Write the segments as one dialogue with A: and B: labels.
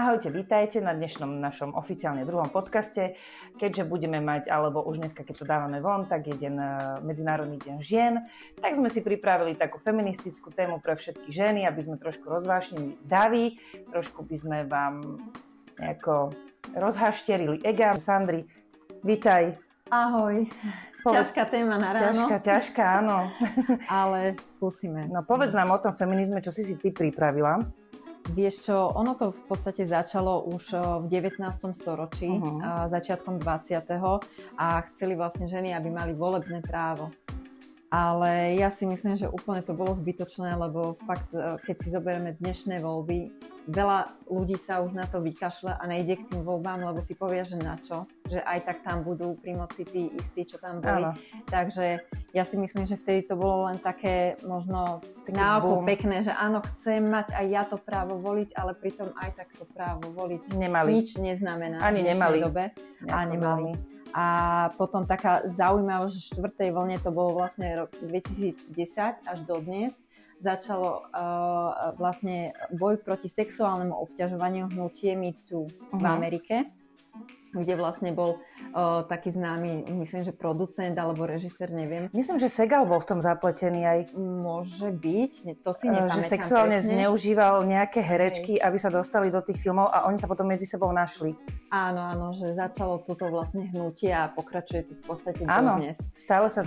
A: Ahojte, vítajte na dnešnom našom oficiálne druhom podcaste. Keďže budeme mať, alebo už dneska, keď to dávame von, tak je Medzinárodný deň žien, tak sme si pripravili takú feministickú tému pre všetky ženy, aby sme trošku rozvášnili davy, trošku by sme vám nejako rozhašterili ega. Sandri, vítaj.
B: Ahoj. Ťažká téma na ráno.
A: Ťažká, áno.
B: Ale skúsime.
A: No povedz nám o tom feminizme, čo si ty pripravila.
B: Vieš čo, ono to v podstate začalo už v 19. storočí, začiatkom 20. a chceli vlastne ženy, aby mali volebné právo. Ale ja si myslím, že úplne to bolo zbytočné, lebo fakt, keď si zoberieme dnešné voľby, veľa ľudí sa už na to vykašle a nejde k tým voľbám, lebo si povie, že na čo, že aj tak tam budú pri moci tí istí, čo tam boli. Áno. Takže ja si myslím, že vtedy to bolo len také možno na oko pekné, že áno, chcem mať aj ja to právo voliť, ale pritom aj tak to právo voliť nič neznamená
A: ani
B: v dnešnej
A: nemali.
B: dobe. A nemali. A potom taká zaujímavá, že v 4. vlne, to bolo vlastne rok 2010 až do dnes, začalo vlastne boj proti sexuálnemu obťažovaniu, hnutie Me Too v Amerike, kde vlastne bol taký známy, myslím, že producent alebo režisér, neviem.
A: Myslím, že Segal bol v tom zapletený aj.
B: Môže byť, to si nepamätám.
A: Že sexuálne
B: presne
A: zneužíval nejaké herečky, aby sa dostali do tých filmov a oni sa potom medzi sebou našli.
B: Áno, že začalo toto vlastne hnutie a pokračuje to v podstate
A: Áno,
B: dodnes.
A: stále sa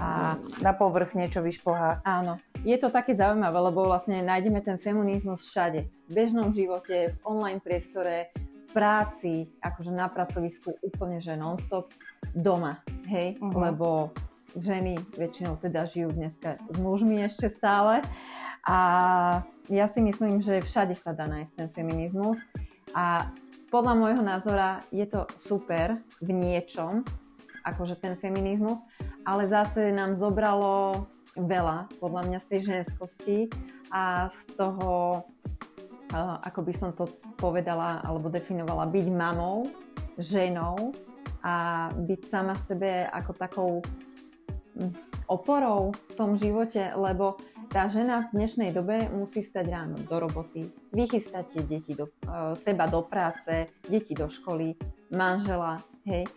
A: na povrch niečo vyšplhá.
B: Áno, je to také zaujímavé, lebo vlastne nájdeme ten feminizmus všade. V bežnom živote, v online priestore, práci, akože na pracovisku úplne, že non-stop, doma, hej, lebo ženy väčšinou teda žijú dneska s mužmi ešte stále a ja si myslím, že všade sa dá nájsť ten feminizmus a podľa môjho názora je to super v niečom, akože ten feminizmus, ale zase nám zobralo veľa, podľa mňa z tej ženskosti a z toho, ako by som to povedala alebo definovala, byť mamou, ženou a byť sama sebe ako takou oporou v tom živote, lebo tá žena v dnešnej dobe musí stať ráno do roboty, vychystať tie deti seba do práce, deti do školy, manžela, hej.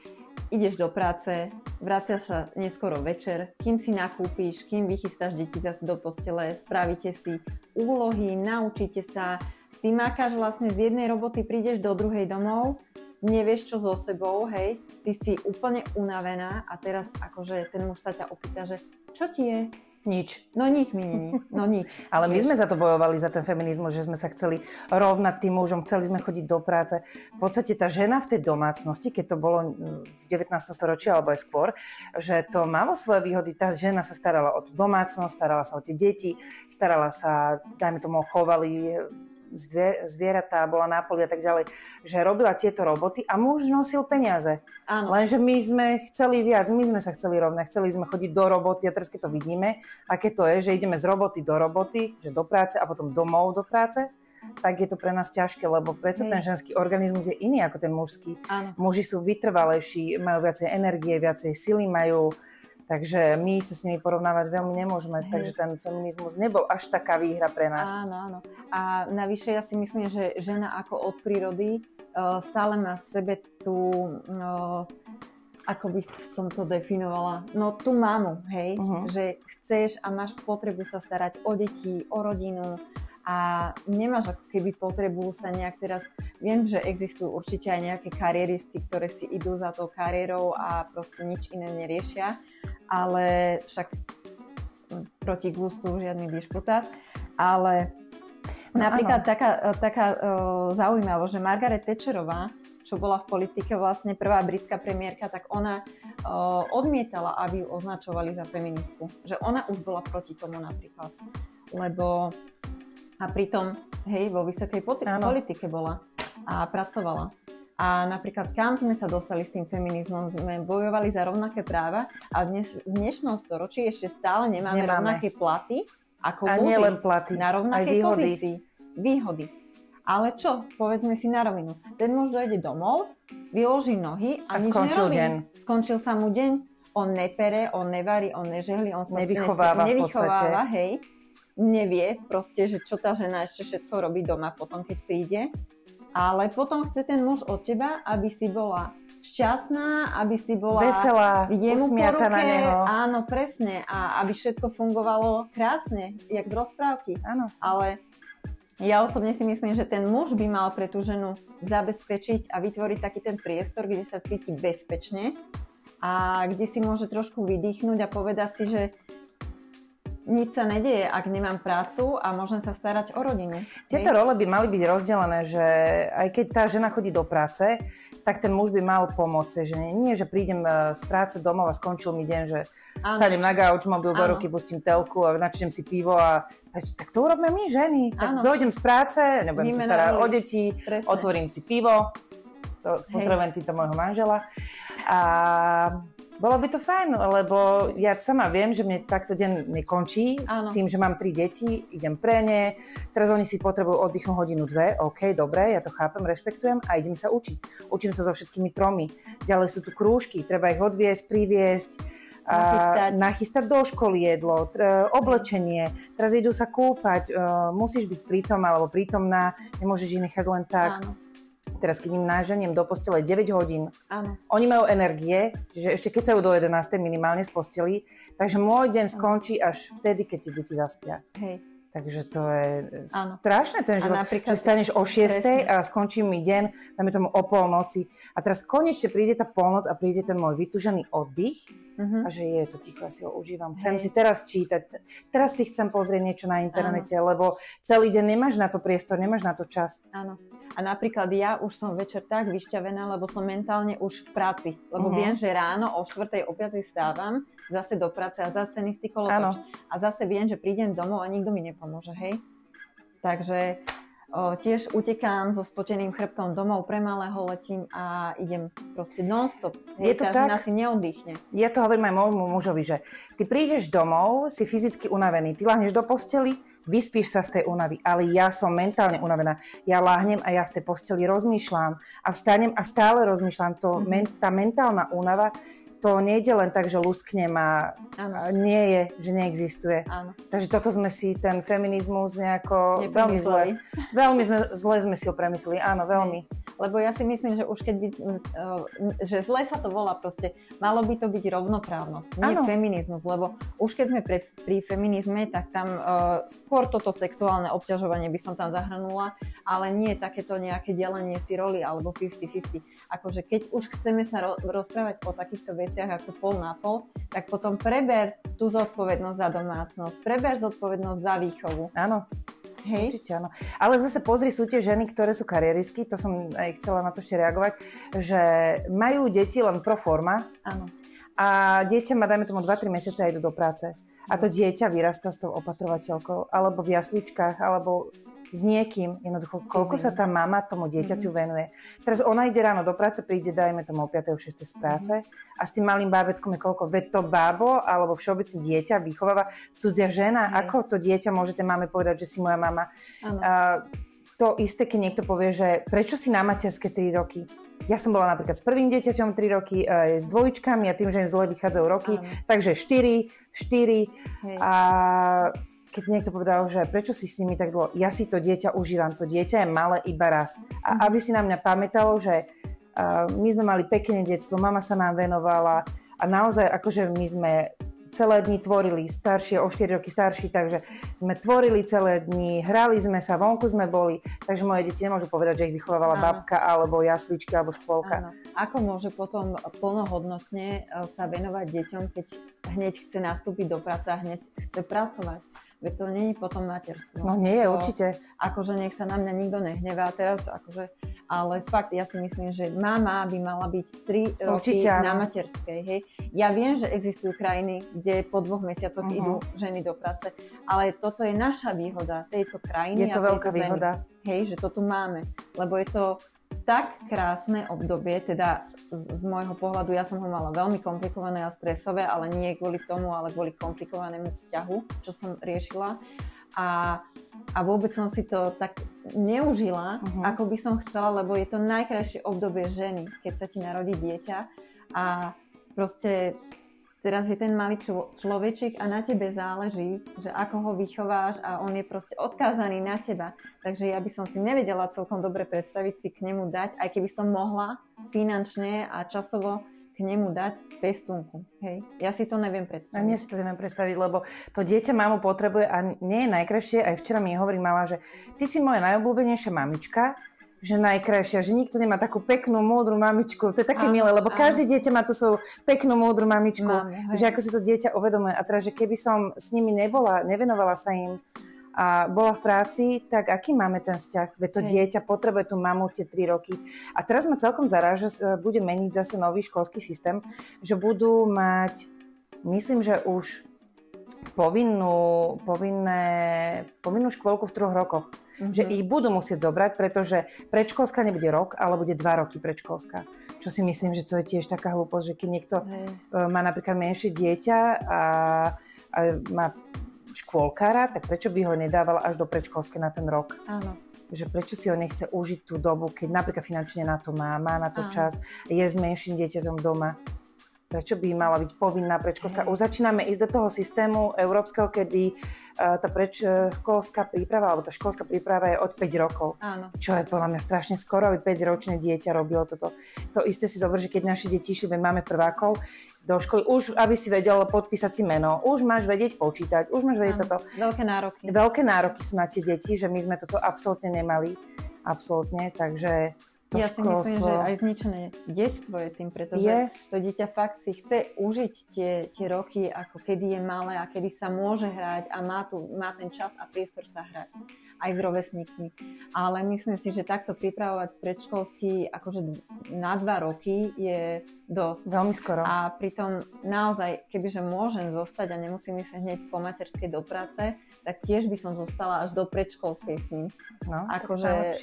B: Ideš do práce, vraciaš sa neskoro večer, kým si nakúpíš, kým vychystáš deti zase do postele, spravíte si úlohy, naučíte sa. Ty makáš vlastne z jednej roboty, prídeš do druhej domov, nevieš čo so sebou, hej, ty si úplne unavená a teraz akože ten muž sa ťa opýta, že čo ti je?
A: Nič.
B: No nič mi není, no nič.
A: Ale my sme za to bojovali, za ten feminizmus, že sme sa chceli rovnať tým mužom, chceli sme chodiť do práce. V podstate tá žena v tej domácnosti, keď to bolo v 19. storočí alebo aj skôr, že to malo svoje výhody. Tá žena sa starala o tú domácnosť, starala sa o tie deti, starala sa, dajme tomu, chovali zvieratá, bola na poli a tak ďalej, že robila tieto roboty a muž nosil peniaze.
B: Áno.
A: Lenže my sme chceli viac, my sme sa chceli rovnať, chceli sme chodiť do roboty a teraz keď to vidíme, aké to je, že ideme z roboty do roboty, že do práce a potom domov do práce, tak je to pre nás ťažké, lebo predsa ten ženský organizmus je iný ako ten mužský.
B: Áno.
A: Muži sú vytrvalejší, majú viacej energie, viacej sily majú. Takže my sa s nimi porovnávať veľmi nemôžeme, takže ten feminizmus nebol až taká výhra pre nás.
B: Áno. A navyše ja si myslím, že žena ako od prírody stále má v sebe tú, ako by som to definovala, no tú mamu, hej, že chceš a máš potrebu sa starať o deti, o rodinu a nemáš ako keby potrebu sa nejak teraz, viem, že existujú určite aj nejaké kariéristi, ktoré si idú za tou kariérou a proste nič iné neriešia, ale však proti gustu žiadny dišputát, ale napríklad taká zaujímavosť, že Margaret Thatcherová, čo bola v politike vlastne prvá britská premiérka, tak ona odmietala, aby ju označovali za feministku, že ona už bola proti tomu napríklad, lebo a pritom, hej, vo vysokej politike bola a pracovala. A napríklad, kam sme sa dostali s tým feminizmom, sme bojovali za rovnaké práva a v dnešnom storočí ešte stále nemáme rovnaké platy ako muži na rovnakej pozícii. Výhody. Ale čo, povedzme si na rovinu. Ten muž dojde domov, vyloží nohy a nič nerobí. Skončil sa mu deň, on nepere, on nevarí, on nežehli, on sa nevychováva, hej. Nevie proste, že čo tá žena ešte všetko robí doma potom, keď príde. Ale potom chce ten muž od teba, aby si bola šťastná, aby si bola
A: veselá,
B: jemu po ruke,
A: na neho.
B: áno, presne, a aby všetko fungovalo krásne, jak z rozprávky.
A: Áno.
B: Ale ja osobne si myslím, že ten muž by mal pre tú ženu zabezpečiť a vytvoriť taký ten priestor, kde sa cíti bezpečne a kde si môže trošku vydýchnuť a povedať si, že nič sa nedieje, ak nemám prácu a môžem sa starať o rodinu.
A: Tieto role by mali byť rozdelené, že aj keď tá žena chodí do práce, tak ten muž by mal pomôcť. Že nie, že prídem z práce domov a skončil mi deň, že sadnem na gauč, mobil do ruky, pustím telku a načnem si pivo a tak to urobíme my ženy. Tak dojdem z práce, nebudem sa starať o deti, otvorím si pivo, pozdravujem týmto môjho manžela a bolo by to fajn, lebo ja sama viem, že mne takto deň nekončí, tým, že mám 3 deti, idem pre ne, teraz oni si potrebujú oddychnúť hodinu, 2, OK, dobre, ja to chápem, rešpektujem a idem sa učiť. Učím sa so všetkými 3. Ďalej sú tu krúžky, treba ich odviesť, priviesť, nachystať do školy jedlo, oblečenie, teraz idú sa kúpať, musíš byť prítom alebo prítomná, nemôžeš ich nechať len tak. Áno. Teraz, keď im náženiem do postele 9 hodín, oni majú energie, čiže ešte keď sa do 11. minimálne z posteli, takže môj deň skončí až vtedy, keď tie deti zaspia.
B: Hej.
A: Takže to je strašné ten život, že staneš o 6. a skončí mi deň, dáme tomu o polnoci a teraz konečne príde tá polnoc a príde ten môj vytúžený oddych a že je to ticho, ja si ho užívam. Chcem si teraz čítať, teraz si chcem pozrieť niečo na internete, lebo celý deň nemáš na to priestor, nemáš na to čas.
B: Áno. A napríklad ja už som večer tak vyšťavená, lebo som mentálne už v práci. Lebo viem, že ráno o 4. o 5. stávam, zase do práce a zase ten istý kolotoč. A zase viem, že prídem domov a nikto mi nepomôže, hej? Takže tiež utekám so spoteným chrbtom domov, pre malého letím a idem proste non-stop. Tá žena si neoddychne.
A: Ja to hovorím aj môjmu mužovi, že ty prídeš domov, si fyzicky unavený, ty láhneš do posteli, vyspíš sa z tej únavy, ale ja som mentálne unavená. Ja láhnem a ja v tej posteli rozmýšľam a vstanem a stále rozmýšľam. Tá mentálna únava, to nejde len tak, že lusknem a nie je, že neexistuje.
B: Áno.
A: Takže toto sme si, ten feminizmus nejako veľmi zle sme si ho premysleli. Áno, veľmi.
B: Lebo ja si myslím, že už keď že zle sa to volá proste, malo by to byť rovnoprávnosť, nie feminizmus, lebo už keď sme pri feminizme, tak tam skôr toto sexuálne obťažovanie by som tam zahrnula, ale nie takéto nejaké delenie si roli alebo 50-50. Akože keď už chceme sa rozprávať o takýchto veciach ako pol na pol, tak potom preber tú zodpovednosť za domácnosť, preber zodpovednosť za výchovu.
A: Áno.
B: Hej.
A: Určite áno. Ale zase pozri, sú tie ženy, ktoré sú kariéristky, to som aj chcela na to ešte reagovať, že majú deti len pro forma.
B: Áno.
A: A dieťa má, dajme tomu 2-3 mesiace a idú do práce. A to dieťa vyrastá s tou opatrovateľkou, alebo v jasličkách, alebo s niekým. Jednoducho, koľko sa tá mama tomu dieťaťu venuje. Teraz ona ide ráno do práce, príde, dajme tomu o 5. 6. z práce a s tým malým bábätkom je koľko? Veď to bábo, alebo všeobecne dieťa vychováva cudzia žena. Ako to dieťa môže tej mame povedať, že si moja mama? To isté, keď niekto povie, že prečo si na materské 3 roky? Ja som bola napríklad s prvým dieťaťom 3 roky, s dvojičkami a tým, že im zle vychádzajú roky, takže 4 a keď niekto povedal, že prečo si s nimi tak dlho, ja si to dieťa užívam, to dieťa je malé iba raz. A aby si na mňa pamätalo, že my sme mali pekné detstvo, mama sa nám venovala a naozaj akože my sme celé dni tvorili, staršie, o 4 roky starší, takže sme tvorili celé dni, hrali sme sa, vonku sme boli, takže moje deti nemôžu povedať, že ich vychovávala babka, alebo jaslička, alebo škôlka.
B: Áno. Ako môže potom plnohodnotne sa venovať deťom, keď hneď chce nastúpiť do práce a hneď chce pracovať? Veď to nie je potom materstvo.
A: No nie je, určite.
B: Akože nech sa na mňa nikto nehnevá teraz, akože, ale fakt, ja si myslím, že mama by mala byť 3 roky na materskej, hej. Ja viem, že existujú krajiny, kde po 2 mesiacoch idú ženy do práce, ale toto je naša výhoda tejto krajiny.
A: Je to veľká výhoda.
B: Hej, že to tu máme, lebo je to tak krásne obdobie, teda z môjho pohľadu, ja som ho mala veľmi komplikované a stresové, ale nie kvôli tomu, ale kvôli komplikovanému vzťahu, čo som riešila. A vôbec som si to tak neužila, ako by som chcela, lebo je to najkrajšie obdobie ženy, keď sa ti narodí dieťa a proste teraz je ten malý človečik a na tebe záleží, že ako ho vychováš a on je proste odkázaný na teba. Takže ja by som si nevedela celkom dobre predstaviť si k nemu dať, aj keby som mohla finančne a časovo k nemu dať pestúnku. Hej. Ja si to neviem predstaviť.
A: A nie si to neviem predstaviť, lebo to dieťa mamu potrebuje a nie je najkrajšie. Aj včera mi hovorí mama, že ty si moja najobľúbenejšia mamička, že najkrajšia, že nikto nemá takú peknú, múdru mamičku. To je také milé, lebo každé dieťa má tú svoju peknú, múdru mamičku. Že ako si to dieťa uvedomuje. A teraz, že keby som s nimi nevenovala sa im a bola v práci, tak aký máme ten vzťah? Veď to dieťa potrebuje tú mamu tie 3 roky. A teraz ma celkom zaráža, že bude meniť zase nový školský systém, že budú mať, myslím, že už povinnú škôlku v 3 rokoch. Že ich budú musieť zobrať, pretože predškolská nebude rok, ale bude 2 roky predškolská. Čo si myslím, že to je tiež taká hlúposť, že keď niekto má napríklad menšie dieťa a má škôlkára, tak prečo by ho nedával až do predškolskej na ten rok?
B: Áno.
A: Že prečo si ho nechce užiť tú dobu, keď napríklad finančne na to má na to čas, je s menším dieťaťom doma. Prečo by mala byť povinná predškolská? Už začíname ísť do toho systému európskeho, kedy tá predškolská príprava, alebo tá školská príprava je od 5 rokov.
B: Áno.
A: Čo je podľa mňa strašne skoro, aby 5-ročné dieťa robilo toto. To isté si zober, že keď naše deti išli, máme prvákov do školy, už aby si vedel podpísať si meno, už máš vedieť počítať, už máš vedieť toto.
B: Veľké nároky.
A: Veľké nároky sú na tie deti, že my sme toto absolútne nemali. Absolútne, takže
B: ja si myslím, že aj zničené detstvo je tým, pretože to dieťa fakt si chce užiť tie roky, ako kedy je malé a kedy sa môže hrať a má ten čas a priestor sa hrať aj s rovesníkmi. Ale myslím si, že takto pripravovať predškolský akože na 2 roky je dosť.
A: Veľmi skoro.
B: A pritom naozaj, kebyže môžem zostať a nemusím ísť hneď po materskej do práce, tak tiež by som zostala až do predškolskej s ním.
A: No,
B: akože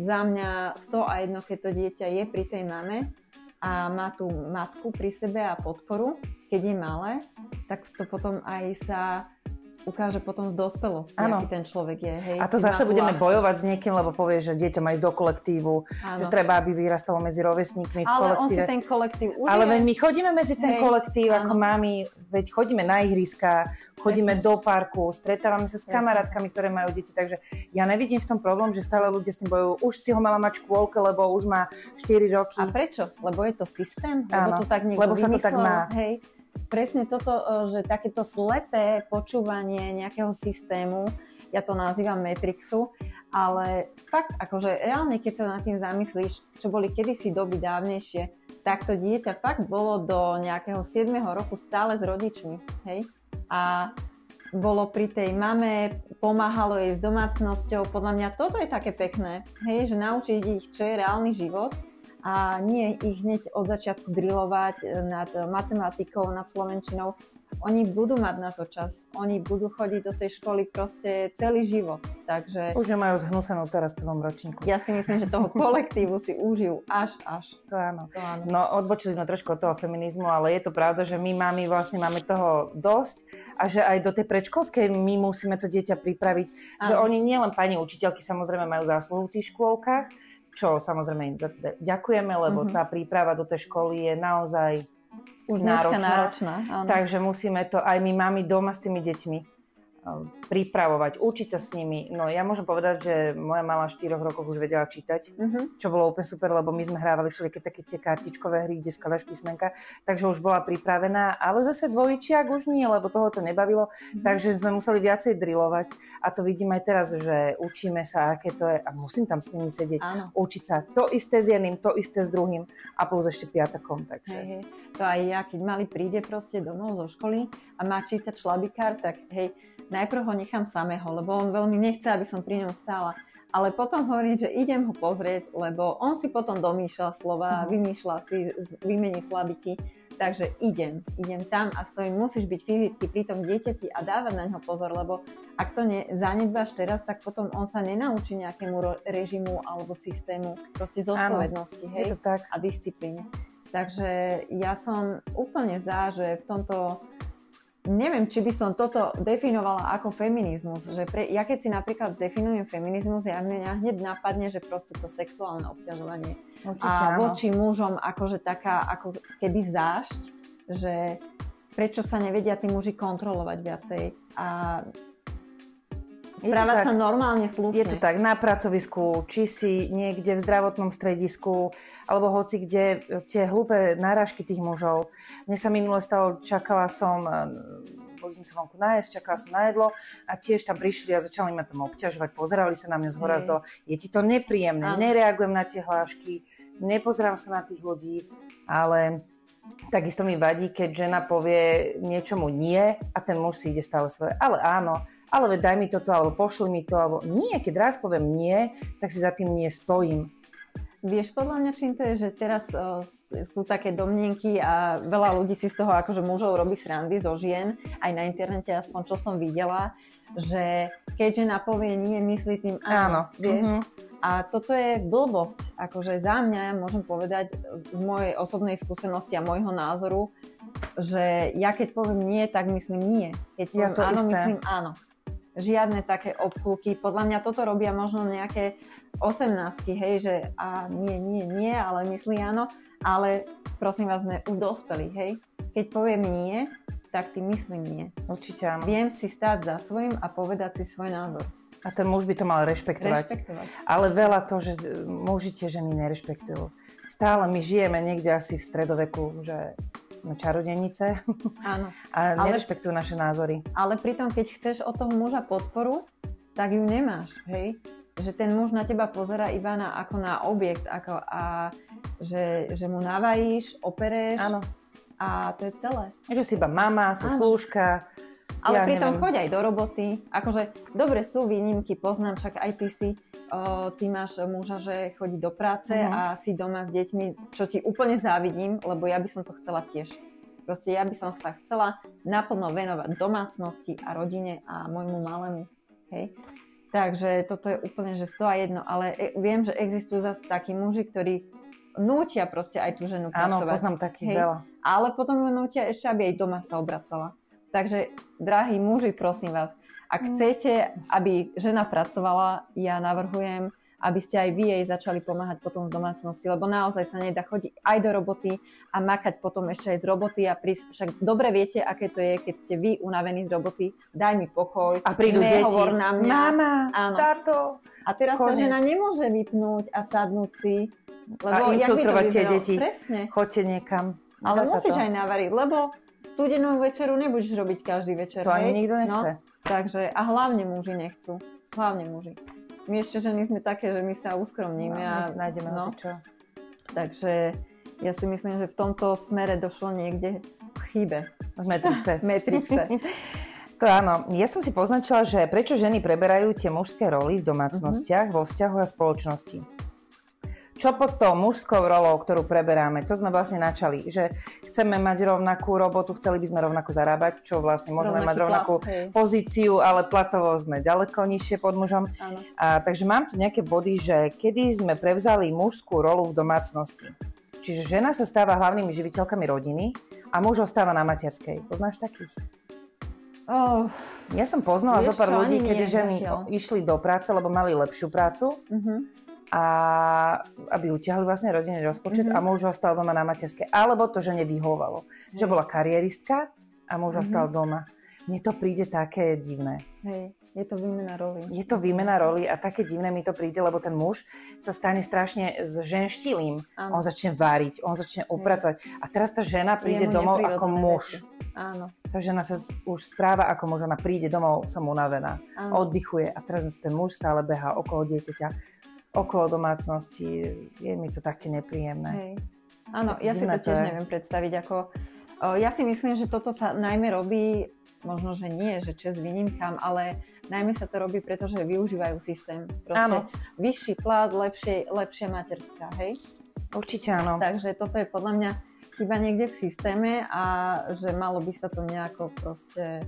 B: za mňa 101, keď to dieťa je pri tej mame a má tú matku pri sebe a podporu, keď je malé, tak to potom aj sa ukáže potom v dospelosti, aký ten človek je. Hej,
A: a to zase budeme bojovať s niekým, lebo povie, že dieťa má ísť do kolektívu, že treba, aby vyrastalo medzi rovesníkmi v kolektíve.
B: Ale on si ten kolektív užije.
A: Ale my chodíme medzi ten kolektív ako mami, veď chodíme na ihriska, chodíme do parku, stretávame sa s kamarátkami, ktoré majú deti, takže ja nevidím v tom problém, že stále ľudia s tým bojujú. Už si ho mala mať v škôlke, lebo už má 4 roky.
B: A prečo? Lebo je to systém? Lebo to tak niekto
A: sa to tak má.
B: Hej. Presne toto, že takéto slepé počúvanie nejakého systému, ja to nazývam Matrixu, ale fakt, akože reálne, keď sa nad tým zamyslíš, čo boli kedysi doby dávnejšie, tak to dieťa fakt bolo do nejakého 7. roku stále s rodičmi, hej? A bolo pri tej mame, pomáhalo jej s domácnosťou, podľa mňa toto je také pekné, hej? Že naučiť ich, čo je reálny život, a nie ich hneď od začiatku drillovať nad matematikou, nad slovenčinou. Oni budú mať na to čas. Oni budú chodiť do tej školy proste celý život. Takže
A: už nemajú zhnúsenú teraz v 1. ročníku.
B: Ja si myslím, že toho kolektívu si užijú až.
A: To áno. No odbočili sme trošku od toho feminizmu, ale je to pravda, že my mami vlastne máme toho dosť a že aj do tej predškolskej my musíme to dieťa pripraviť. Že oni nielen pani učiteľky samozrejme majú zásluhu v tých škôlkach, čo samozrejme im za to ďakujeme, lebo tá príprava do tej školy je naozaj už náročná. Takže musíme to aj my mami doma s tými deťmi pripravovať, učiť sa s nimi. No ja môžem povedať, že moja mala 4 rokov už vedela čítať, čo bolo úplne super, lebo my sme hrávali všelijaké také tie kartičkové hry, kde skladaš písmenka, takže už bola pripravená, ale zase dvojčiak už nie, lebo toho to nebavilo, takže sme museli viacej drillovať a to vidím aj teraz, že učíme sa, aké to je a musím tam s nimi sedieť, učiť sa to isté s jedným, to isté s druhým a plus ešte piatakom, takže.
B: Hej. To aj ja, keď malý príde proste domov zo školy a má čítať šlabikár, tak hej, najprv ho nechám samého, lebo on veľmi nechce, aby som pri ňom stála. Ale potom hovorím, že idem ho pozrieť, lebo on si potom domýšľa slova, vymýšľa si, vymení slabiky. Takže idem tam a stojím, musíš byť fyzicky pri tom dieťati a dávať na ňo pozor, lebo ak to zanedbáš teraz, tak potom on sa nenaučí nejakému režimu alebo systému, proste zodpovednosti, hej, a disciplíne. Takže ja som úplne za, že v tomto neviem, či by som toto definovala ako feminizmus, že ja keď si napríklad definujem feminizmus, mňa hneď napadne, že proste to sexuálne obťažovanie. Určite, a voči mužom akože taká ako keby zášť, že prečo sa nevedia tí muži kontrolovať viacej a správať sa normálne, slušne.
A: Je to tak, na pracovisku, či si niekde v zdravotnom stredisku, alebo hoci kde tie hlúpe náražky tých mužov. Mne sa minule stalo, boli sme sa vonku nájsť, čakala som na jedlo a tiež tam prišli a začali ma tam obťažovať, pozerali sa na mňa zhora zdol. Je ti to nepríjemné, nereagujem na tie hlášky, nepozerám sa na tých ľudí, ale takisto mi vadí, keď žena povie niečomu nie a ten muž si ide stále svoje, ale áno, ale daj mi toto, alebo pošli mi to, alebo nie, keď raz poviem nie, tak si za tým nie stojím.
B: Vieš podľa mňa, čím to je, že teraz sú také domnienky a veľa ľudí si z toho akože mužov robí srandy zo žien, aj na internete, aspoň čo som videla, že keď žena povie nie, myslí tým áno. Vieš? A toto je blbosť, akože za mňa môžem povedať z mojej osobnej skúsenosti a môjho názoru, že ja keď poviem nie, tak myslím nie. Keď poviem áno, myslím áno. Žiadne také obkluky. Podľa mňa toto robia možno nejaké 18-ky, hej, že nie, ale myslí áno. Ale prosím vás, sme už dospeli, hej. Keď poviem nie, tak ty myslím nie.
A: Určite áno.
B: Viem si stáť za svojím a povedať si svoj názor.
A: A ten muž by to mal rešpektovať. Ale veľa to, že muži tie ženy nerešpektujú. Stále my žijeme niekde asi v stredoveku, že sme čarodejnice.
B: Áno.
A: A nerešpektujú naše názory.
B: Ale pritom, keď chceš od toho muža podporu, tak ju nemáš, hej? Že ten muž na teba pozerá iba ako na objekt, že mu navaríš, opereš.
A: Áno.
B: A to je celé.
A: Že si iba mama, slúžka.
B: Ale pritom choď aj do roboty. Akože, dobre sú výnimky, poznám, však aj ty máš muža, že chodí do práce a si doma s deťmi, čo ti úplne závidím, lebo ja by som to chcela tiež. Proste ja by som sa chcela naplno venovať domácnosti a rodine a môjmu malému. Hej? Takže toto je úplne, že 101, ale viem, že existujú zase takí muži, ktorí nútia proste aj tú ženu pracovať.
A: Áno, poznám takých veľa.
B: Ale potom ju nútia ešte, aby aj doma sa obracala. Takže, drahí muži, prosím vás, ak chcete, aby žena pracovala, ja navrhujem, aby ste aj vy jej začali pomáhať potom v domácnosti, lebo naozaj sa nedá chodiť aj do roboty a makať potom ešte aj z roboty a prísť. Však dobre viete, aké to je, keď ste vy unavení z roboty, daj mi pokoj,
A: a prídu deti.
B: Nehovor na mňa.
A: Mama, táto.
B: A teraz tá žena nemôže vypnúť a sadnúť si, lebo
A: a infiltrovať tie deti.
B: Presne.
A: Choďte niekam.
B: Ale musíš aj navariť, lebo studenú večeru nebudeš robiť každý večer.
A: To ani nikto nechce.
B: No, takže, a hlavne muži nechcú. Hlavne muži. My ešte ženy sme také, že my sa uskromníme.
A: My si nájdeme čo.
B: Takže ja si myslím, že v tomto smere došlo niekde k chybe.
A: V Matrixe. To áno. Ja som si poznačila, že prečo ženy preberajú tie mužské roly v domácnostiach, vo vzťahu a spoločnosti. Čo pod tou mužskou rolou, ktorú preberáme, to sme vlastne načali, že chceme mať rovnakú robotu, chceli by sme rovnako zarábať, čo vlastne môžeme mať rovnakú pozíciu, ale platovo sme ďaleko nižšie pod mužom. Takže mám tu nejaké body, že kedy sme prevzali mužskú rolu v domácnosti. Čiže žena sa stáva hlavnými živiteľkami rodiny a muž ostáva na materskej. Poznáš takých? Ja som poznala zo pár ľudí, kedy ženy išli do práce, lebo mali lepšiu prácu. A aby utiahli vlastne rodinný rozpočet a muž ostal doma na materskej. Alebo to, že nevyhovovalo. Že bola karieristka a muž ostal doma. Mne to príde také divné.
B: Hej, je to výmena roli.
A: Je to výmena roli a také divné mi to príde, lebo ten muž sa stane strašne ženštilým. On začne váriť, on začne upratovať. A teraz tá žena príde domov ako muž.
B: Áno.
A: Tá žena sa už správa ako muž, ona príde domov, som unavená, oddychuje a teraz ten muž stále behá okolo dieťaťa, okolo domácnosti, je mi to také nepríjemné.
B: Hej. Áno, ja si to tiež neviem predstaviť. Ja si myslím, že toto sa najmä robí, možno, že nie, že čest výnimkám, ale najmä sa to robí, pretože využívajú systém. Proste vyšší plat, lepšia materská, hej?
A: Určite áno.
B: Takže toto je podľa mňa chyba niekde v systéme a že malo by sa to nejako proste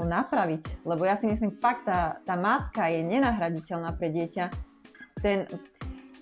B: napraviť. Lebo ja si myslím, fakt tá matka je nenahraditeľná pre dieťa.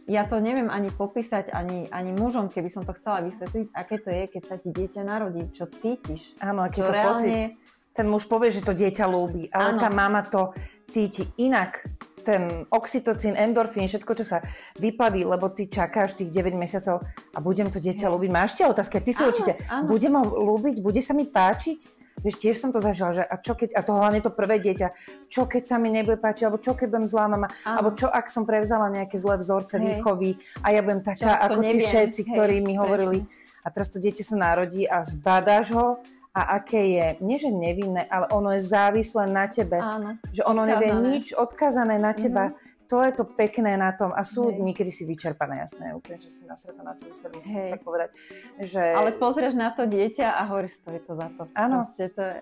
B: Ja to neviem ani popísať, ani mužom, keby som to chcela vysvetliť, aké to je, keď sa ti dieťa narodí, čo cítiš.
A: Áno, aký to reálne pocit. Ten muž povie, že to dieťa ľúbi, ale tá mama to cíti inak. ten oxytocín, endorfín, všetko, čo sa vyplaví, lebo ty čakáš tých 9 mesiacov a budem to dieťa ľúbiť. Máš tie otázky? Ty si určite, budem ho ľúbiť, bude sa mi páčiť? Vieš, tiež som to zažila, že a čo keď, a to hlavne to prvé dieťa, čo keď sa mi nebude páčiť, alebo čo keď budem zlá mama, alebo čo ak som prevzala nejaké zlé vzorce výchovy a ja budem taká, ako tí všetci, ktorí mi hovorili. A teraz to dieťa sa narodí a zbadáš ho a aké je, nie že nevinné, ale ono je závislé na tebe.
B: Áno.
A: Že ono nevie nič, odkazané na teba. To je to pekné na tom. A sú niekedy si vyčerpané, jasné. Úplne, že si na sveta, na celý svet, musím tak povedať. Že...
B: Ale pozrieš na to dieťa a hovorí, stojí to za to.
A: Áno.
B: Proste to je...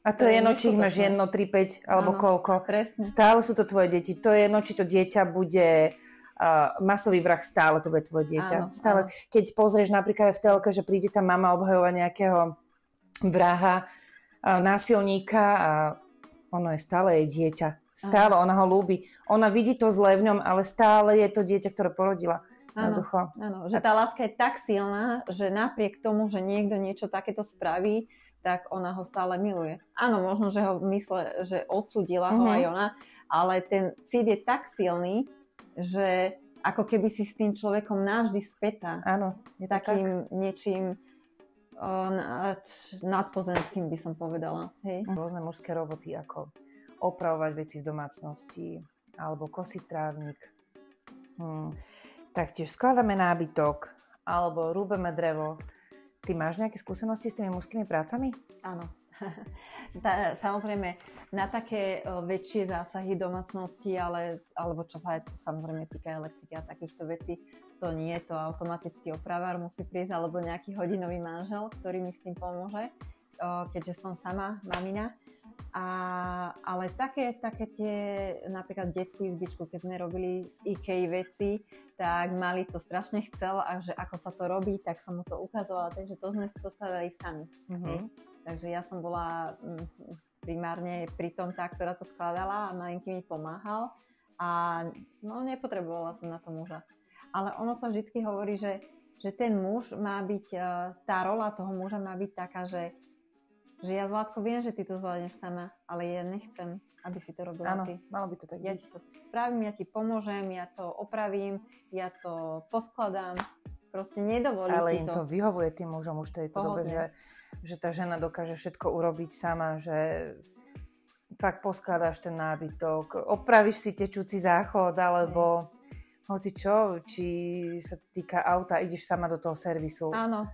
A: A to je jedno, či ich máš 1, 3, 5 alebo koľko.
B: Presne.
A: Stále sú to tvoje deti. To je jedno, či to dieťa bude... masový vrah, stále to bude tvoje dieťa. Stále. Keď pozrieš napríklad aj v telke, že príde tam mama obhajovať nejakého vraha, násilníka a ono je stále jej dieťa. Stále ona ho ľúbi. Ona vidí to zlé v ňom, ale stále je to dieťa, ktoré porodila.
B: Áno, že tá láska je tak silná, že napriek tomu, že niekto niečo takéto spraví, tak ona ho stále miluje. Áno, možno, že ho mysle, že odsúdila ho aj ona, ale ten cít je tak silný, že ako keby si s tým človekom navždy spätá.
A: Áno, je
B: takým niečím nadpozemským by som povedala. Hej.
A: Rôzne mužské roboty, ako opravovať veci v domácnosti, alebo kosiť trávnik. Taktiež skladáme nábytok, alebo rúbeme drevo. Ty máš nejaké skúsenosti s tými mužskými prácami?
B: Áno. Samozrejme, na také väčšie zásahy domácnosti, alebo čo sa aj samozrejme týka elektriky a takýchto vecí, to nie, to automaticky opravár musí prísť, alebo nejaký hodinový manžel, ktorý mi s tým pomôže, keďže som sama mamina. Ale také tie, napríklad detskú izbičku, keď sme robili z IKEA veci, tak Mali to strašne chcel a že ako sa to robí, tak som mu to ukazovala, takže to sme si poskladali sami. Takže ja som bola primárne pri tom tá, ktorá to skladala a malinky mi pomáhal a nepotrebovala som na to muža. Ale ono sa vždycky hovorí, že ten muž má byť, tá rola toho muža má byť taká, že ja, Zlatko, viem, že ty to zvládneš sama, ale ja nechcem, aby si to robila ty.
A: Áno, malo by to tak byť.
B: Ja ti to spravím, ja ti pomôžem, ja to opravím, ja to poskladám. Proste nedovolí
A: ale
B: ti to.
A: im to vyhovuje tým mužom už v tejto dobe, že tá žena dokáže všetko urobiť sama, že fakt poskladáš ten nábytok, opravíš si tečúci záchod, alebo hoci čo, či sa týka auta, ideš sama do toho servisu.
B: Áno.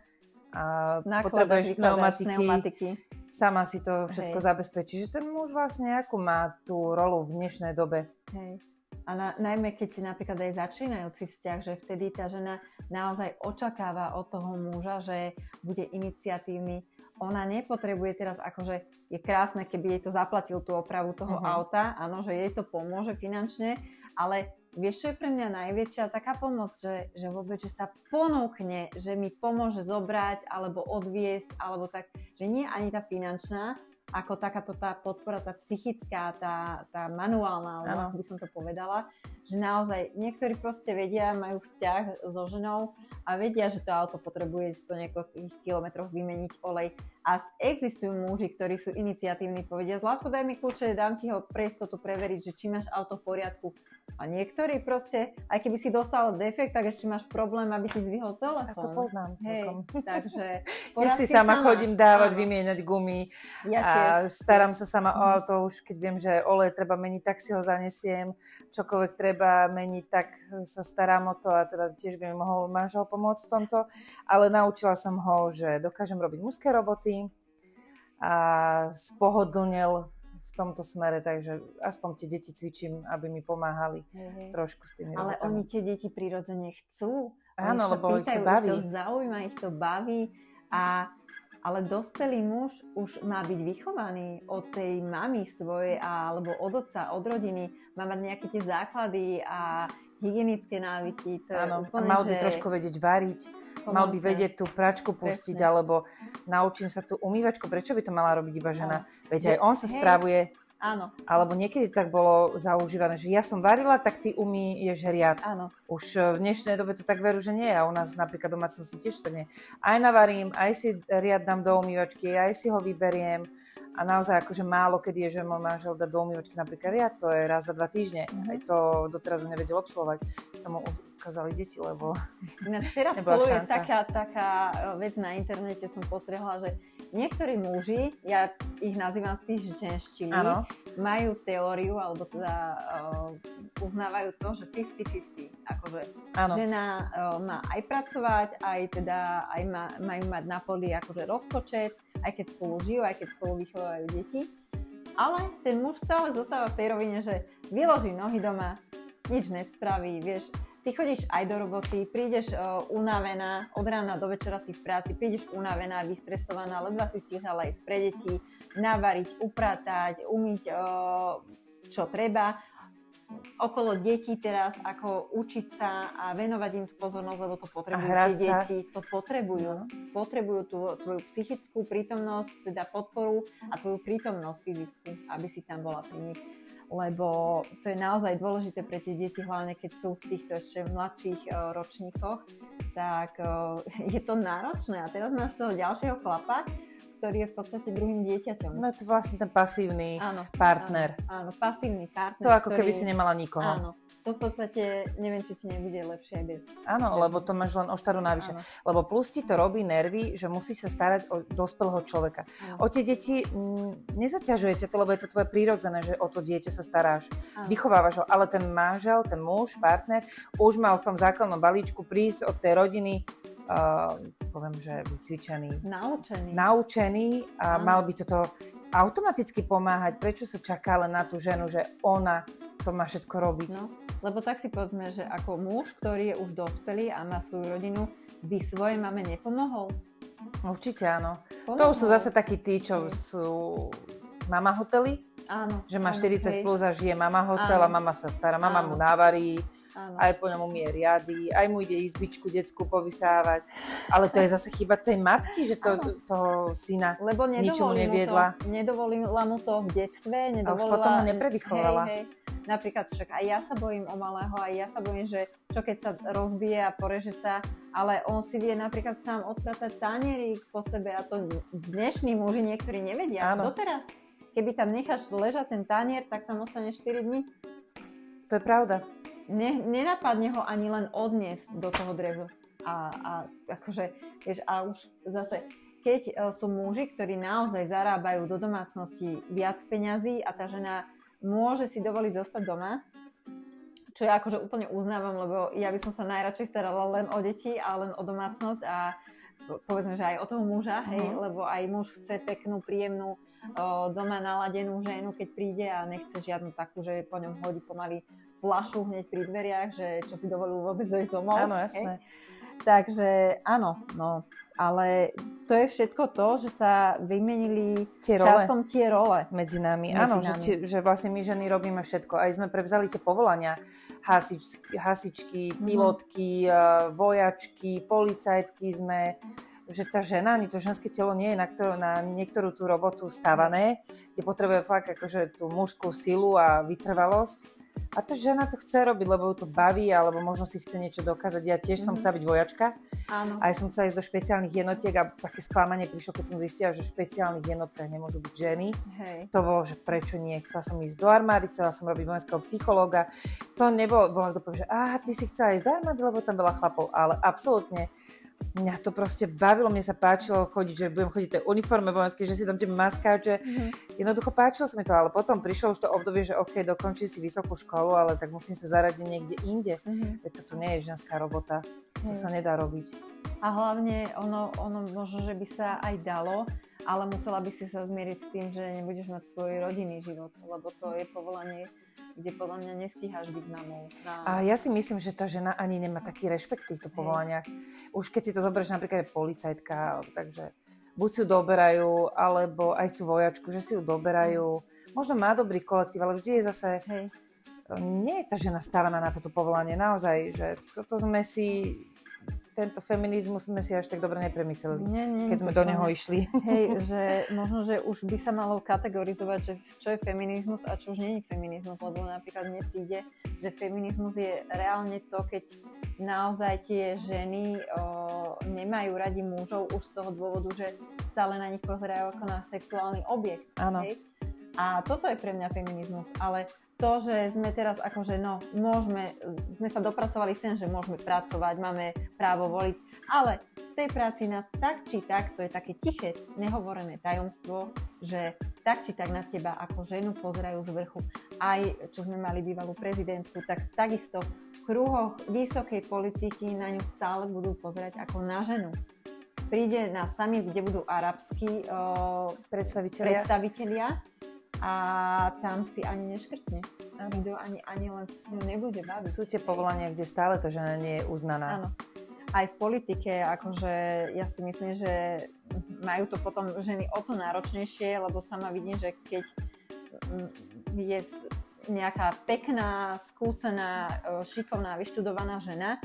A: A potrebuješ pneumatiky, sama si to všetko zabezpečí. Že ten muž vlastne akú má tú rolu v dnešnej dobe.
B: Hej. A najmä keď napríklad aj začínajúci vzťah, že vtedy tá žena naozaj očakáva od toho muža, že bude iniciatívny. Ona nepotrebuje teraz, akože je krásne, keby jej to zaplatil tú opravu toho auta, áno, že jej to pomôže finančne, ale vieš, čo je pre mňa najväčšia taká pomoc, že vôbec, že sa ponúkne, že mi pomôže zobrať alebo odviesť, alebo tak, že nie ani tá finančná, ako takáto tá podpora, tá psychická, tá manuálna, alebo ako by som to povedala, že naozaj niektorí proste vedia, majú vzťah so ženou a vedia, že to auto potrebuje po niekoľkých kilometroch vymeniť olej. A existujú muži, ktorí sú iniciatívni, povedia, Zlatko, daj mi kľúče, dám ti ho pre istotu preveriť, že či máš auto v poriadku. A niektorí proste, aj keby si dostal defekt, tak ešte máš problém, aby ti zdvihol telefón.
A: Ja to poznám celkom.
B: Takže
A: tiež si sama chodím dávať, vymieňať gumy.
B: Ja
A: tiež. Starám sa sama o auto, už keď viem, že olej treba meniť, tak si ho zanesiem. Čokoľvek treba meniť, tak sa starám o to a teda tiež by mi mohol manžel pomôcť v tomto. Ale naučila som ho, že dokážem robiť mužské roboty a spohodlnel v tomto smere, takže aspoň tie deti cvičím, aby mi pomáhali trošku s tými robotami.
B: Ale oni tie deti prirodzene chcú.
A: Áno, lebo
B: pýtajú,
A: ich to baví.
B: Ich to zaujíma, ich to baví. Ale dospelý muž už má byť vychovaný od tej mamy svojej alebo od otca, od rodiny. Má mať nejaké tie základy a hygienické návyky. To
A: áno,
B: je úplne,
A: mal by trošku vedieť variť. Mal by vedieť tú pračku pustiť, alebo naučím sa tú umývačku. Prečo by to mala robiť iba žena? Veď aj on sa stravuje.
B: Áno.
A: Alebo niekedy tak bolo zaužívané, že ja som varila, tak ty umýješ riad.
B: Áno.
A: Už v dnešnej dobe to tak veru, že nie. A u nás napríklad domácnosti tiež tak nie. Aj navarím, aj si riad dám do umývačky, aj si ho vyberiem. A naozaj akože málo kedy je, že môj manžel dá do umývačky napríklad riad, to je raz za 2 týždne. Aj to doteraz ho nevedel obsluhovať. Tomu ukázali deti, lebo
B: teraz spolu je taká vec na internete, som postrehla, že niektorí muži, ja ich nazývam z tých ženštiny, majú teóriu, alebo teda uznávajú to, že 50-50. Akože žena má aj pracovať, aj majú mať na poli akože rozpočet, aj keď spolu žijú, aj keď spolu vychovajú deti. Ale ten muž stále zostáva v tej rovine, že vyloží nohy doma, nič nespraví, vieš. Ty chodíš aj do roboty, prídeš unavená, od rána do večera si v práci, prídeš unavená, vystresovaná, ledva si stihala ísť pre deti, navariť, upratať, umyť, čo treba. Okolo detí teraz, ako učiť sa a venovať im tú pozornosť, lebo to potrebujú tie deti, to potrebujú. Potrebujú tvoju psychickú prítomnosť, teda podporu a tvoju prítomnosť fyzickú, aby si tam bola pri nich. Lebo to je naozaj dôležité pre tie deti, hlavne keď sú v týchto ešte mladších ročníkoch, tak je to náročné. A teraz máš toho ďalšieho chlapa, ktorý je v podstate druhým dieťaťom.
A: No to vlastne ten pasívny partner.
B: Áno, pasívny partner.
A: To ako keby si nemala nikoho.
B: Áno. To v podstate, neviem, či ti nebude lepšie aj bez.
A: Áno, lebo to máš len o štaru navyše. Áno. Lebo plus ti to robí nervy, že musíš sa starať o dospelého človeka. Áno. O tie deti nezaťažujete to, lebo je to tvoje prírodzené, že o to dieťa sa staráš. Áno. Vychovávaš ho, ale ten manžel, ten muž, partner, už mal v tom základnom balíčku prísť od tej rodiny, poviem, že vycvičený. Naučený a mal by toto automaticky pomáhať. Prečo sa čaká len na tú ženu, že ona to má všetko robiť?
B: No. Lebo tak si povedzme, že ako muž, ktorý je už dospelý a má svoju rodinu, by svojej mame nepomohol?
A: Určite áno. To už sú zase takí tí, čo sú mama hotely.
B: Áno.
A: Že má 40 plus a žije mama hotel a mama sa stará. Mama mu navarí, aj po ňom umie riady, aj mu ide izbičku detskú povysávať. Ale to je zase chyba tej matky, že toho syna ničomu neviedla.
B: Nedovolila mu to v detstve.
A: A už potom ho neprevychovala.
B: Hej. Napríklad však aj ja sa bojím o malého, aj ja sa bojím, že čo keď sa rozbije a poreže sa, ale on si vie napríklad sám odpratať tanierík po sebe a to dnešní muži niektorí nevedia.
A: Áno.
B: Doteraz, keby tam necháš ležať ten tanier, tak tam ostane 4 dní.
A: To je pravda.
B: Nenapadne ho ani len odniesť do toho drezu. A akože, vieš, a už zase, keď sú muži, ktorí naozaj zarábajú do domácnosti viac peňazí a tá žena môže si dovoliť zostať doma, čo ja akože úplne uznávam, lebo ja by som sa najradšej starala len o deti a len o domácnosť a povedzme, že aj o toho muža, hej, lebo aj muž chce peknú, príjemnú, doma naladenú ženu, keď príde a nechce žiadnu takú, že po ňom hodí pomaly fľašu hneď pri dveriach, že čo si dovolil vôbec dojsť domov.
A: Áno, jasné.
B: Takže áno, no. Ale to je všetko to, že sa vymenili časom tie role
A: medzi nami. Áno, že vlastne my ženy robíme všetko. Aj sme prevzali tie povolania. Hasičky, pilotky, vojačky, policajtky sme. Že tá žena, ani to ženské telo nie je na niektorú tú robotu stavané, kde potrebuje fakt akože tú mužskú silu a vytrvalosť. A tá žena to chce robiť, lebo ju to baví, alebo možno si chce niečo dokázať. Ja tiež som chcela byť vojačka.
B: Áno.
A: A ja som chcela ísť do špeciálnych jednotiek a také sklamanie prišlo, keď som zistila, že v špeciálnych jednotkách nemôžu byť ženy.
B: Hej.
A: To bolo, že prečo nie. Chcela som ísť do armády, chcela som robiť vojenského psychológa. To nebolo, kto povie, že ty si chcela ísť do armády, lebo tam veľa chlapov. Ale absolútne. Mňa to proste bavilo, mne sa páčilo chodiť, že budem chodiť v tej uniforme vojenskej, že si tam tie maskáče. Jednoducho páčilo sa mi to, ale potom prišlo už to obdobie, že OK, dokončí si vysokú školu, ale tak musím sa zaradiť niekde inde. Veď toto nie je ženská robota, to sa nedá robiť.
B: A hlavne ono možno, že by sa aj dalo, ale musela by si sa zmieriť s tým, že nebudeš mať svoj rodinný život, lebo to je povolanie, kde podľa mňa nestíhaš byť mamou.
A: A ja si myslím, že tá žena ani nemá taký rešpekt v týchto povolaniach. Už keď si to zoberieš napríklad policajtka, takže buď si ju doberajú, alebo aj tú vojačku, že si ju doberajú. Možno má dobrý kolektív, ale vždy je zase... Nie je tá žena stávaná na toto povolanie. Naozaj, že toto sme si... Tento feminizmus sme si až tak dobre nepremysleli, keď sme do neho išli.
B: Hej, že možno, že už by sa malo kategorizovať, že čo je feminizmus a čo už nie je feminizmus, lebo napríklad mne príde, že feminizmus je reálne to, keď naozaj tie ženy nemajú radi mužov už z toho dôvodu, že stále na nich pozerajú ako na sexuálny objekt.
A: Áno.
B: Hej? A toto je pre mňa feminizmus, ale to, že sme teraz akože, sme sa dopracovali sem, že môžeme pracovať, máme právo voliť, ale v tej práci nás tak či tak, to je také tiché, nehovorené tajomstvo, že tak či tak na teba ako ženu pozerajú z vrchu. Aj čo sme mali bývalú prezidentku, tak takisto v kruhoch vysokej politiky na ňu stále budú pozerať ako na ženu. Príde na summit, kde budú arabskí predstavitelia a tam si ani neškrtne. Nikto ani len s ňou nebude baviť.
A: Sú tie povolania, kde stále to žena nie je uznaná.
B: Áno. Aj v politike, akože ja si myslím, že majú to potom ženy o to náročnejšie, lebo sama vidím, že keď je nejaká pekná, skúsená, šikovná, vyštudovaná žena,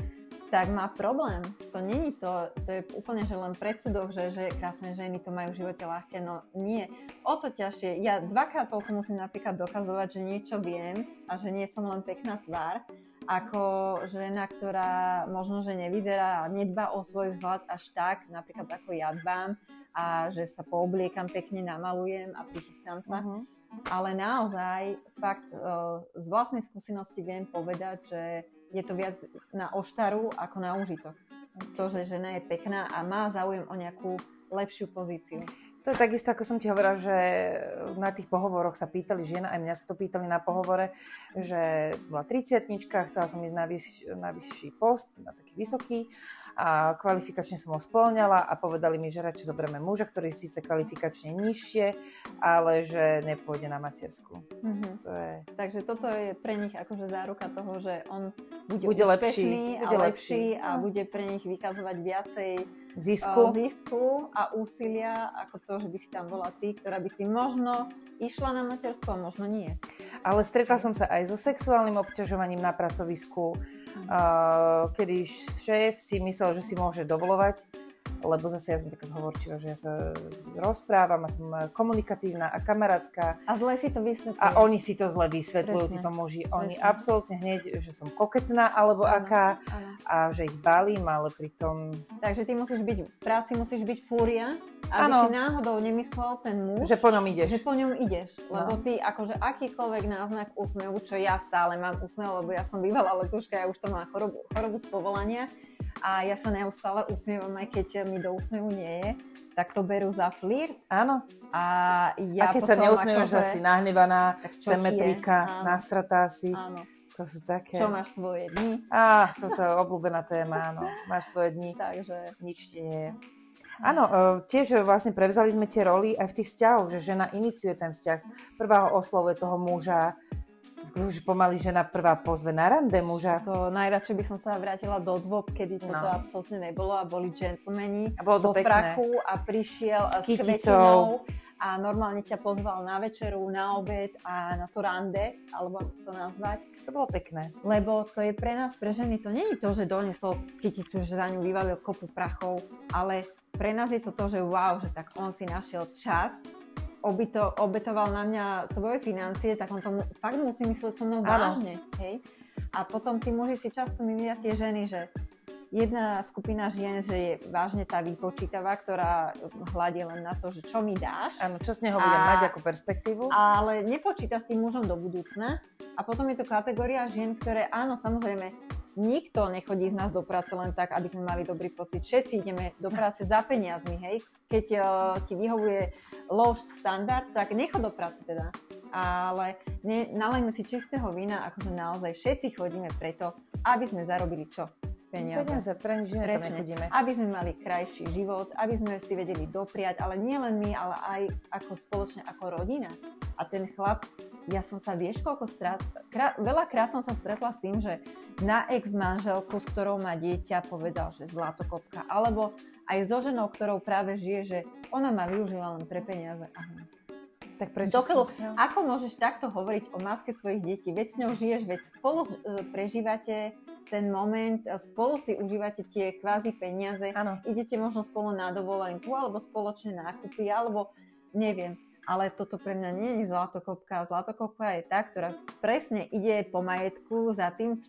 B: tak má problém. To není to je úplne, že len predsudok, že krásne ženy to majú v živote ľahké, no nie. O to ťažšie. Ja dvakrát toľko musím napríklad dokazovať, že niečo viem a že nie som len pekná tvár, ako žena, ktorá možno, že nevyzerá a nedbá o svoj vzhľad až tak, napríklad ako ja dbám a že sa poobliekam pekne, namalujem a prichystám sa. Uh-huh. Ale naozaj, fakt, z vlastnej skúsenosti viem povedať, že je to viac na oštaru ako na užitok. To, že žena je pekná a má záujem o nejakú lepšiu pozíciu.
A: To je takisto, ako som ti hovorila, že na tých pohovoroch sa pýtali žena, aj mňa sa to pýtali na pohovore, že som bola 30-tnička, chcela som ísť na vyšší post, na taký vysoký, a kvalifikačne som ho spĺňala a povedali mi, že radšej zoberieme muža, ktorý je síce kvalifikačne nižšie, ale že nepôjde na matersku. Mm-hmm. To je...
B: Takže toto je pre nich akože záruka toho, že on bude
A: lepší,
B: úspešný a lepší a bude pre nich vykazovať viacej zisku a úsilia ako to, že by si tam bola ty, ktorá by si možno išla na matersku a možno nie.
A: Ale stretla som sa aj so sexuálnym obťažovaním na pracovisku, kedy šéf si myslel, že si môže dovolovať, lebo zase ja som taká zhovorčivá, že ja sa rozprávam a som komunikatívna a kamarátska.
B: A zle si to vysvetľujú.
A: A oni si to zle vysvetľujú, títo muži. Oni absolútne hneď, že som koketná alebo aká a že ich balím, ale pritom...
B: Takže ty musíš byť v práci, musíš byť fúria, aby si náhodou nemyslel ten muž,
A: že po ňom ideš.
B: Že po ňom ideš. Lebo ty akože akýkoľvek náznak úsmevu, čo ja stále mám úsmev, lebo ja som bývalá letuška, ja už to mám chorobu z povolania a ja sa neustále usmievam, aj keď mi do úsmevu nie je, tak to berú za flirt.
A: Áno.
B: A
A: keď sa neusmievaš, že si nahnevaná, cemetrika, nasratá si.
B: Áno.
A: To sú také...
B: Čo máš svoje dni?
A: To je obľúbená téma, áno. Máš svoje dni,
B: takže...
A: nič ti nie je. Áno, tiež vlastne prevzali sme tie roly aj v tých vzťahoch, že žena iniciuje ten vzťah. Prvá ho oslovuje toho muža, už pomaly žena prvá pozve na rande muža.
B: To najradšej by som sa vrátila do dôb, kedy toto absolútne nebolo a boli gentlemani
A: vo
B: fraku a prišiel s kvetinou a normálne ťa pozval na večeru, na obed a na to rande, alebo to nazvať.
A: To bolo pekné.
B: Lebo to je pre nás, pre ženy, to nie je to, že doniesol kyticu, že za ňu vyvalil kopu prachov, ale pre nás je to to, že wow, že tak on si našiel čas, obetoval na mňa svoje financie, tak on to fakt musí myslieť so mnou vážne. Hej? A potom tí muži si často myslia tie ženy, že jedna skupina žien, že je vážne tá výpočítavá, ktorá hľadí len na to, že čo mi dáš.
A: Áno, čo z neho budem mať ako perspektívu.
B: Ale nepočíta s tým mužom do budúcna. A potom je to kategória žien, ktoré áno, samozrejme, nikto nechodí z nás do práce len tak, aby sme mali dobrý pocit. Všetci ideme do práce za peniazmi, hej. Keď ti vyhovuje low standard, tak nechod do práce teda. Ale nalejme si čistého vína, akože naozaj všetci chodíme preto, aby sme zarobili čo? Peniaze.
A: Pre nič iné tam nechodíme.
B: Aby sme mali krajší život, aby sme si vedeli dopriať, ale nie len my, ale aj ako spoločne, ako rodina. A ten chlap, ja som sa, vieš koľko veľakrát som sa stretla s tým, že na ex-manželku, s ktorou má dieťa, povedal, že zlatokopka, alebo aj so ženou, ktorou práve žije, že ona ma využíva len pre peniaze. Aha.
A: Tak prečo
B: ako môžeš takto hovoriť o matke svojich detí? Veď s ňou žiješ, veď spolu prežívate ten moment, spolu si užívate tie kvázi peniaze, idete možno spolu na dovolenku, alebo spoločné nákupy, alebo neviem. Ale toto pre mňa nie je zlatokopka. Zlatokopka je tá, ktorá presne ide po majetku za tým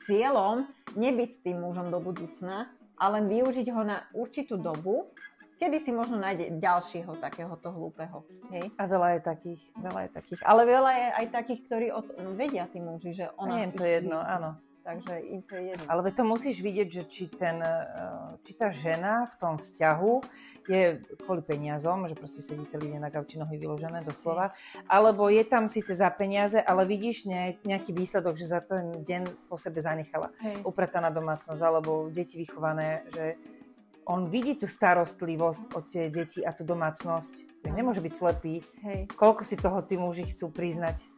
B: cieľom nebyť s tým mužom do budúcna, ale využiť ho na určitú dobu Kedy si možno nájde ďalšieho takéhoto hlúpeho, hej?
A: A veľa je takých.
B: Veľa je takých. Ale veľa je aj takých, ktorí vedia tí muži, že ona...
A: Nie, to je jedno, áno.
B: Takže im to je jedno.
A: Ale to musíš vidieť, že či tá žena v tom vzťahu je kvôli peniazom, že proste sedí celý deň na gauči, nohy vyložené doslova, alebo je tam síce za peniaze, ale vidíš nejaký výsledok, že za ten deň po sebe zanechala. Uprataná domácnosť, alebo deti vychované, že on vidí tú starostlivosť od tie deti a tú domácnosť. Nemôže byť slepý. Koľko si toho tí muži chcú priznať?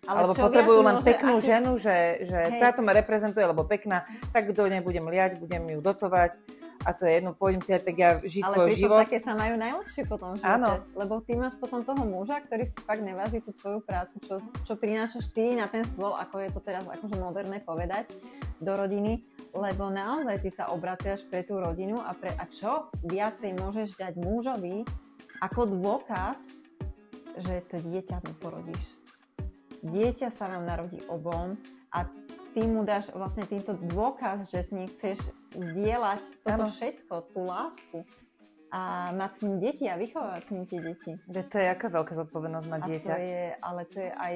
A: Alebo potrebujú len peknú ženu, že táto ma reprezentuje, lebo pekná, tak kto nebudem liať, budem ju dotovať a to je jedno, pôjdem si aj tak ja žiť svoj život.
B: Ale pritom také sa majú najlepšie potom v živote, lebo ty máš potom toho muža, ktorý si fakt neváži tú tvoju prácu, čo prinášaš ty na ten stôl, ako je to teraz akože moderné povedať, do rodiny, lebo naozaj ty sa obraciaš pre tú rodinu a čo viacej môžeš dať mužovi ako dôkaz, že to dieťa mu porodíš. Dieťa sa vám narodí obom a ty mu dáš vlastne týmto dôkaz, že s ním chceš dielať toto všetko, tú lásku a mať s ním deti a vychovávať s ním tie deti.
A: To je aká veľká zodpovednosť na dieťa.
B: Ale to je aj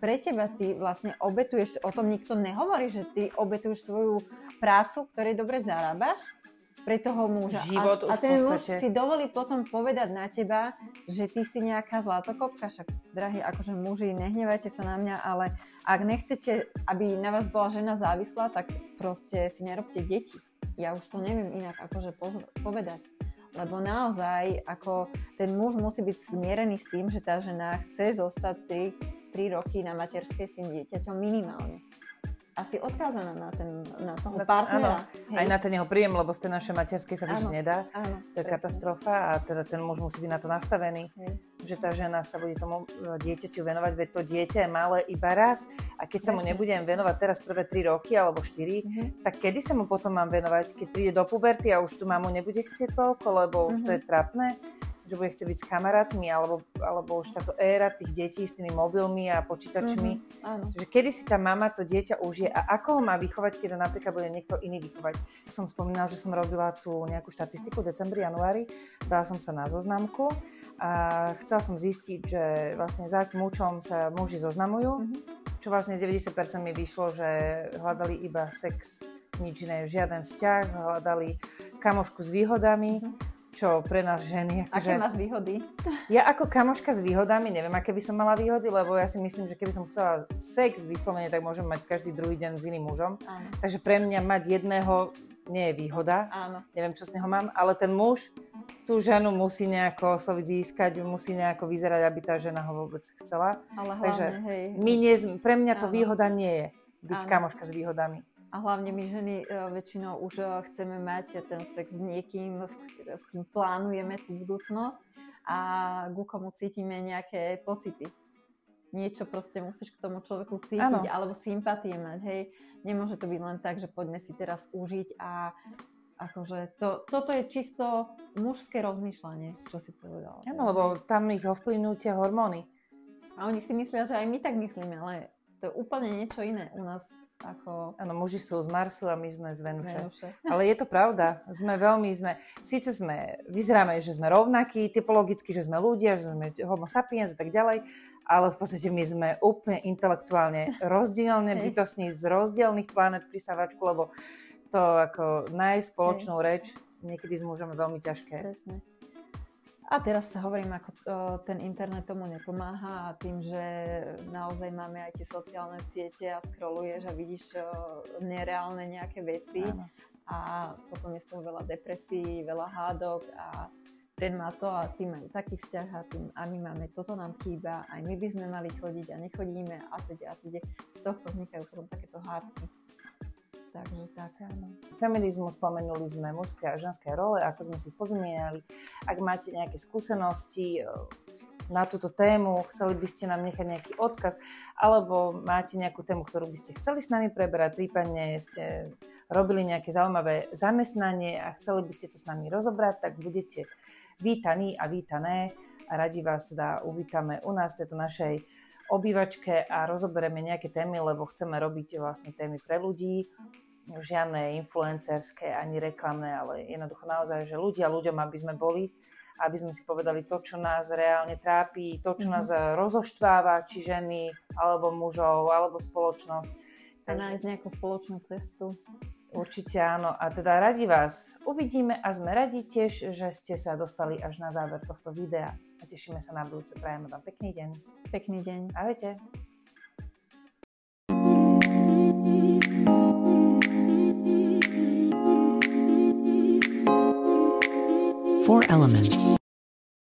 B: pre teba, ty vlastne obetuješ, o tom nikto nehovorí, že ty obetuješ svoju prácu, ktorej dobre zarábaš, pre toho muža.
A: Život
B: a ten muž si dovolí potom povedať na teba, že ty si nejaká zlatokopka, však drahí, akože muži, nehnevajte sa na mňa, ale ak nechcete, aby na vás bola žena závislá, tak proste si nerobte deti. Ja už to neviem inak akože povedať. Lebo naozaj, ako ten muž musí byť zmierený s tým, že tá žena chce zostať 3 roky na materskej s tým dieťaťom minimálne. Asi odkázaná na toho partnera.
A: Aj na ten jeho príjem, lebo z tej našej materskej sa vyžiť nedá. To je katastrofa a teda ten muž musí byť na to nastavený. Že tá žena sa bude tomu dieťaťu venovať, veď to dieťa je malé iba raz a keď sa mu nebudem venovať teraz prvé 3 roky alebo 4, tak kedy sa mu potom mám venovať? Keď príde do puberty a už tu mamu nebude chcieť toľko, lebo už to je trápne? Že bude chcieť byť s kamarátmi, alebo už táto éra tých detí s tými mobilmi a počítačmi. Že kedy si tá mama to dieťa užije a ako ho má vychovať, keď ho napríklad bude niekto iný vychovať. Som spomínala, že som robila tu nejakú štatistiku v decembri, januári, dala som sa na zoznamku a chcela som zistiť, že vlastne za akým účelom sa muži zoznamujú, čo vlastne 90% mi vyšlo, že hľadali iba sex, nič iné, žiaden vzťah, hľadali kamošku s výhodami, čo pre nás ženy...
B: Aké máš výhody?
A: Ja ako kamoška s výhodami, neviem, aké by som mala výhody, lebo ja si myslím, že keby som chcela sex vyslovene, tak môžem mať každý druhý deň s iným mužom. Áno. Takže pre mňa mať jedného nie je výhoda. Áno. Neviem, čo z neho mám, ale ten muž tú ženu musí nejako osloviť, získať, musí nejako vyzerať, aby tá žena ho vôbec chcela.
B: Ale hlavne,
A: pre mňa to výhoda nie je byť kamoška s výhodami.
B: A hlavne my ženy väčšinou už chceme mať ten sex s niekým, s kým plánujeme tú budúcnosť a ku komu cítime nejaké pocity. Niečo proste musíš k tomu človeku cítiť, alebo sympatie mať, hej. Nemôže to byť len tak, že poďme si teraz užiť a akože toto je čisto mužské rozmýšľanie, čo si povedala.
A: Áno, lebo tam ich ovplyvňujú tie hormóny.
B: A oni si myslia, že aj my tak myslíme, ale to je úplne niečo iné u nás.
A: Áno, muži sú z Marsu a my sme z Venuše. Ale je to pravda. Síce vyzeráme, že sme rovnakí, typologicky, že sme ľudia, že sme homo sapiens a tak ďalej, ale v podstate my sme úplne intelektuálne rozdielne bytostní z rozdielnych planet pri Savačku, lebo to ako nájsť spoločnú reč niekedy s mužom je veľmi ťažké.
B: Presne. A teraz sa hovorím, ako ten internet tomu nepomáha a tým, že naozaj máme aj tie sociálne siete a scrolluješ a vidíš nereálne nejaké veci. Áno. A potom je z toho veľa depresí, veľa hádok a ten má to a tí majú taký vzťah a my máme, toto nám chýba, aj my by sme mali chodiť a nechodíme a teda. Z tohto vznikajú potom takéto hádky. Takže tak, áno.
A: Feminizmus, spomenuli sme mužské a ženské role, ako sme si povymienali. Ak máte nejaké skúsenosti na túto tému, chceli by ste nám nechať nejaký odkaz, alebo máte nejakú tému, ktorú by ste chceli s nami preberať, prípadne ste robili nejaké zaujímavé zamestnanie a chceli by ste to s nami rozobrať, tak budete vítaní a vítané a radi vás teda uvítame u nás v tejto našej obývačke a rozoberieme nejaké témy, lebo chceme robiť vlastne témy pre ľudí. žiadne influencerské ani reklamné, ale jednoducho naozaj, že ľuďom, aby sme boli, aby sme si povedali to, čo nás reálne trápi, to, čo nás rozoštváva, či ženy, alebo mužov, alebo spoločnosť.
B: A nájsť nejakú spoločnú cestu.
A: Určite áno. A teda radi vás uvidíme a sme radi tiež, že ste sa dostali až na záver tohto videa. A tešíme sa na budúce. Prajeme vám pekný deň.
B: Pekný deň.
A: Ahojte.
C: 4 Elements.